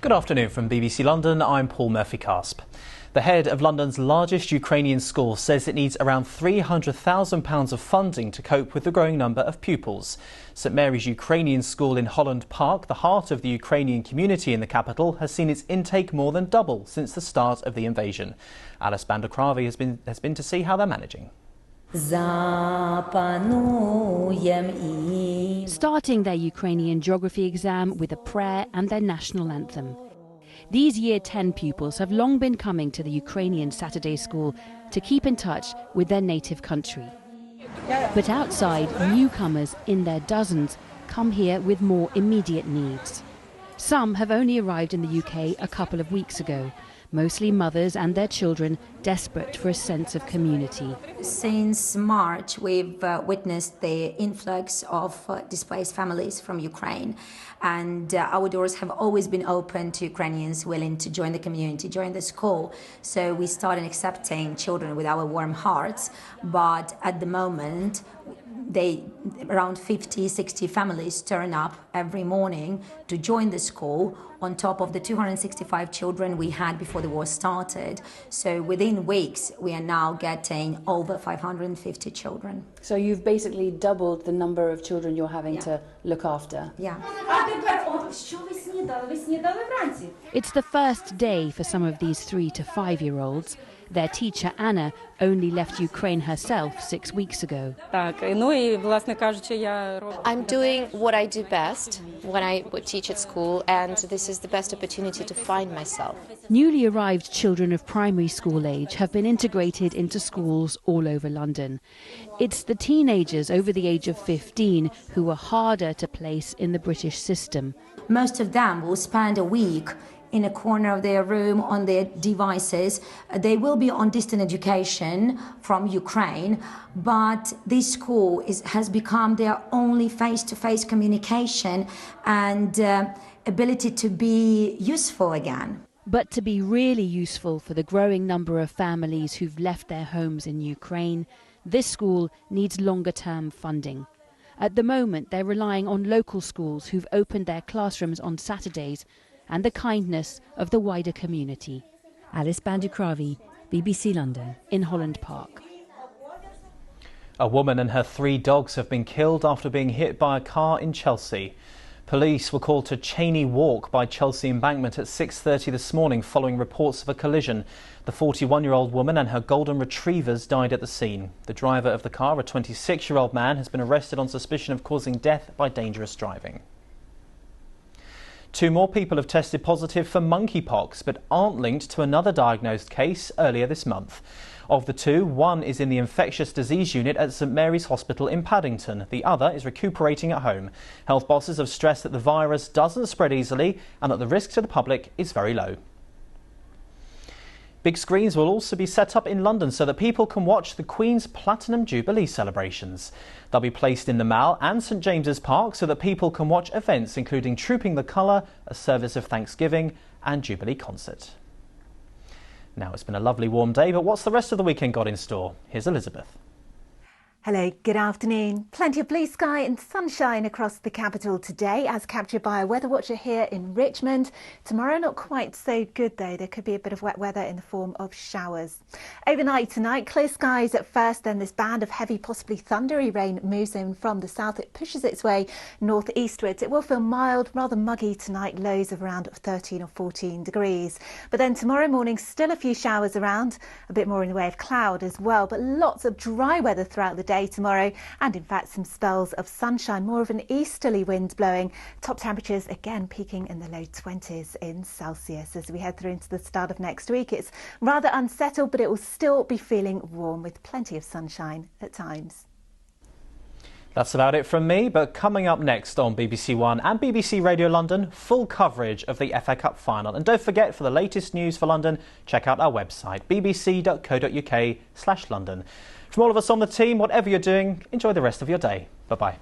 Good afternoon from BBC London, I'm Paul Murphy-Kasp. The head of London's largest Ukrainian school says it needs around £300,000 of funding to cope with the growing number of pupils. St Mary's Ukrainian School in Holland Park, the heart of the Ukrainian community in the capital, has seen its intake more than double since the start of the invasion. Alice Bandakravi has been to see how they're managing. Starting their Ukrainian geography exam with a prayer and their national anthem. These Year 10 pupils have long been coming to the Ukrainian Saturday school to keep in touch with their native country. But outside, newcomers in their dozens come here with more immediate needs. Some have only arrived in the UK a couple of weeks ago, mostly mothers and their children desperate for a sense of community. Since March, we've witnessed the influx of displaced families from Ukraine, and our doors have always been open to Ukrainians willing to join the community, join the school. So we started accepting children with our warm hearts, but at the moment, around 50-60 families turn up every morning to join the school on top of the 265 children we had before the war started. So within weeks, we are now getting over 550 children. So you've basically doubled the number of children you're having to look after. Yeah. It's the first day for some of these 3 to 5-year-olds. Their teacher, Anna, only left Ukraine herself 6 weeks ago. I'm doing what I do best when I teach at school, and this is the best opportunity to find myself. Newly arrived children of primary school age have been integrated into schools all over London. It's the teenagers over the age of 15 who are harder to place in the British system. Most of them will spend a week in a corner of their room on their devices. They will be on distant education from Ukraine, but this school has become their only face-to-face communication and ability to be useful again. But to be really useful for the growing number of families who've left their homes in Ukraine, this school needs longer-term funding. At the moment, they're relying on local schools who've opened their classrooms on Saturdays and the kindness of the wider community. Alice Bandakravi, BBC London. In Holland Park. A woman and her 3 dogs have been killed after being hit by a car in Chelsea. Police were called to Cheney Walk by Chelsea Embankment at 6:30 this morning following reports of a collision. The 41-year-old woman and her golden retrievers died at the scene. The driver of the car, a 26-year-old man, has been arrested on suspicion of causing death by dangerous driving. 2 more people have tested positive for monkeypox but aren't linked to another diagnosed case earlier this month. Of the 2, one is in the infectious disease unit at St Mary's Hospital in Paddington. The other is recuperating at home. Health bosses have stressed that the virus doesn't spread easily and that the risk to the public is very low. Big screens will also be set up in London so that people can watch the Queen's Platinum Jubilee celebrations. They'll be placed in the Mall and St James's Park so that people can watch events including Trooping the Colour, a service of Thanksgiving and Jubilee concert. Now, it's been a lovely warm day, but what's the rest of the weekend got in store? Here's Elizabeth. Hello, good afternoon. Plenty of blue sky and sunshine across the capital today, as captured by a weather watcher here in Richmond. Tomorrow, not quite so good though. There could be a bit of wet weather in the form of showers. Overnight tonight, clear skies at first, then this band of heavy, possibly thundery rain moves in from the south. It pushes its way northeastwards. It will feel mild, rather muggy tonight, lows of around 13 or 14 degrees. But then tomorrow morning, still a few showers around, a bit more in the way of cloud as well, but lots of dry weather throughout the day tomorrow, and in fact some spells of sunshine, more of an easterly wind blowing. Top temperatures again peaking in the low 20s in Celsius. As we head through into the start of next week, it's rather unsettled, but it will still be feeling warm with plenty of sunshine at times. That's about it from me, but coming up next on BBC One and BBC Radio London, full coverage of the FA Cup final. And don't forget, for the latest news for London, check out our website, bbc.co.uk/London. From all of us on the team, whatever you're doing, enjoy the rest of your day. Bye-bye.